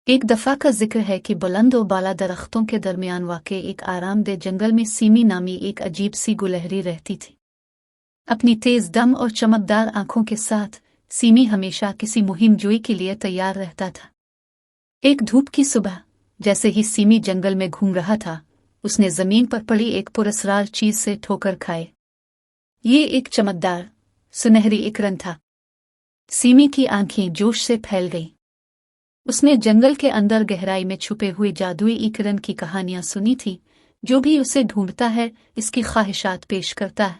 एक दफ़ा का जिक्र है कि बुलंद और बाला दरख्तों के दरमियान वाक़े एक आरामदेह जंगल में सीमी नामी एक अजीब सी गुलहरी रहती थी। अपनी तेज़ दम और चमकदार आंखों के साथ सीमी हमेशा किसी मुहिम जोई के लिए तैयार रहता था। एक धूप की सुबह, जैसे ही सीमी जंगल में घूम रहा था, उसने ज़मीन पर पड़ी एक पुरस्रार चीज़ से ठोकर खाए। ये एक चमकदार, सुनहरी इकरन था। सीमी की आंखें जोश से फैल गईं। उसने जंगल के अंदर गहराई में छुपे हुए जादुई इकरन की कहानियां सुनी थी। जो भी उसे ढूंढता है, इसकी ख्वाहिशात पेश करता है।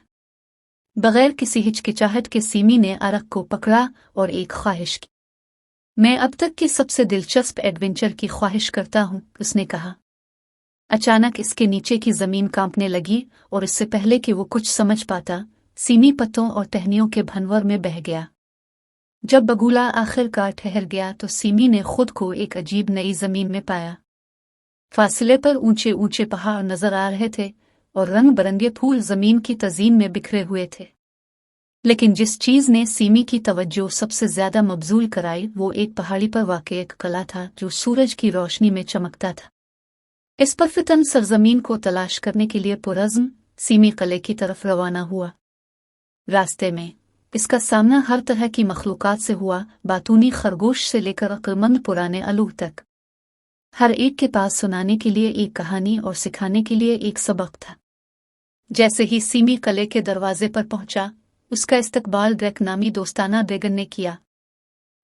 बगैर किसी हिचकिचाहट के सीमी ने अरक को पकड़ा और एक ख्वाहिश की। मैं अब तक की सबसे दिलचस्प एडवेंचर की ख्वाहिश करता हूँ, उसने कहा। अचानक इसके नीचे की जमीन कांपने लगी और इससे पहले कि वो कुछ समझ पाता, सीमी पत्तों और टहनियों के भंवर में बह गया। जब बगुला आखिरकार ठहर गया तो सीमी ने खुद को एक अजीब नई जमीन में पाया। फासले पर ऊंचे ऊंचे पहाड़ नजर आ रहे थे और रंग बरंगे फूल जमीन की तज़ीन में बिखरे हुए थे। लेकिन जिस चीज ने सीमी की तवज्जो सबसे ज्यादा मबजूल कराई, वो एक पहाड़ी पर वाक़ एक किला था जो सूरज की रोशनी में चमकता था। इस परफितन सरजमीन को तलाश करने के लिए पुरज़्म सीमी किले की तरफ रवाना हुआ। रास्ते में इसका सामना हर तरह की मखलूक़ात से हुआ, बातूनी खरगोश से लेकर अक्लमंद पुराने अलूह तक। हर एक के पास सुनाने के लिए एक कहानी और सिखाने के लिए एक सबक था। जैसे ही सीमी किले के दरवाजे पर पहुंचा, उसका इस्तकबाल ड्रैक नामी दोस्ताना ड्रैगन ने किया।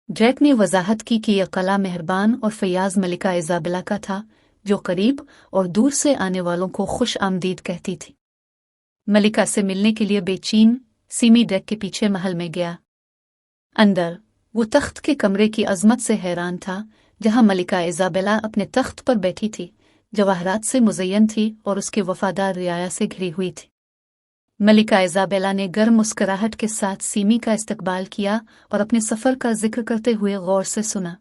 ड्रैक ने वजाहत की कि यह किला मेहरबान और फयाज मलिका इज़ाबेला का था, जो करीब और दूर से आने वालों को खुश आमदीद कहती थी। मलिका से मिलने के लिए बेचैन सीमी ड्रैक के पीछे महल में गया। अंदर वो तख्त के कमरे की अजमत से हैरान था, जहां मलिका इज़ाबेला अपने तख्त पर बैठी थी, जवाहरात से मुज़य्यन थी और उसके वफादार रियाया से घिरी हुई थी। मलिका इज़ाबेला ने गर्म मुस्कुराहट के साथ सीमी का इस्तकबाल किया और अपने सफ़र का जिक्र करते हुए गौर से सुना।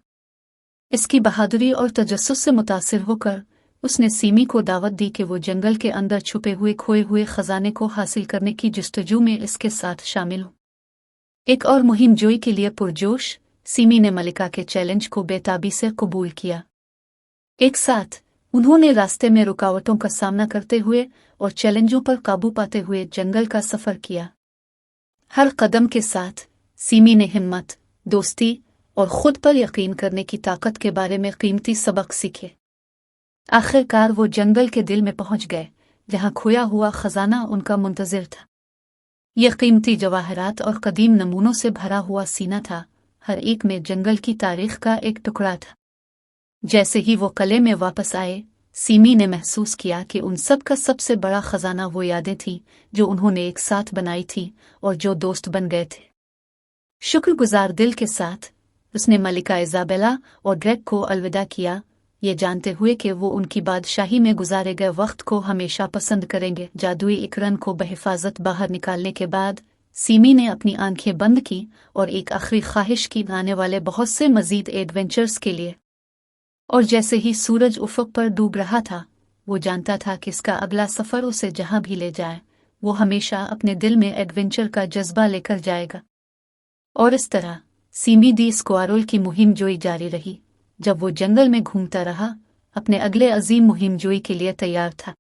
इसकी बहादुरी और तजस्सुस से मुतासिर होकर उसने सीमी को दावत दी कि वो जंगल के अंदर छुपे हुए खोए हुए खजाने को हासिल करने की जस्तजू में इसके साथ शामिल हो। एक और मुहिम जोई के लिए पुरजोश, सीमी ने मलिका के चैलेंज को बेताबी से कबूल किया। एक साथ उन्होंने रास्ते में रुकावटों का सामना करते हुए और चैलेंजों पर काबू पाते हुए जंगल का सफर किया। हर कदम के साथ सीमी ने हिम्मत, दोस्ती और खुद पर यकीन करने की ताकत के बारे में कीमती सबक सीखे। आखिरकार वो जंगल के दिल में पहुंच गए, जहां खोया हुआ खजाना उनका मुंतजिर था। यह कीमती जवाहरात और कदीम नमूनों से भरा हुआ सीना था, हर एक में जंगल की तारीख का एक टुकड़ा था। जैसे ही वो किले में वापस आए, सीमी ने महसूस किया कि उन सब का सबसे बड़ा खजाना वो यादें थीं जो उन्होंने एक साथ बनाई थी और जो दोस्त बन गए थे। शुक्रगुजार दिल के साथ उसने मलिका इज़ाबेला और ड्रैक को अलविदा किया, ये जानते हुए कि वो उनकी बादशाही में गुजारे गए वक्त को हमेशा पसंद करेंगे। जादुई इकरन को बहिफाजत बाहर निकालने के बाद सीमी ने अपनी आंखें बंद की और एक आखिरी ख्वाहिश की, आने वाले बहुत से मजीद एडवेंचर्स के लिए। और जैसे ही सूरज उफ़क़ पर डूब रहा था, वो जानता था कि इसका अगला सफ़र उसे जहां भी ले जाए, वो हमेशा अपने दिल में एडवेंचर का जज्बा लेकर जाएगा। और इस तरह सीमी दी स्क्वारल की मुहिम जोई जारी रही। जब वो जंगल में घूमता रहा, अपने अगले अजीम मुहिम जोई के लिए तैयार था।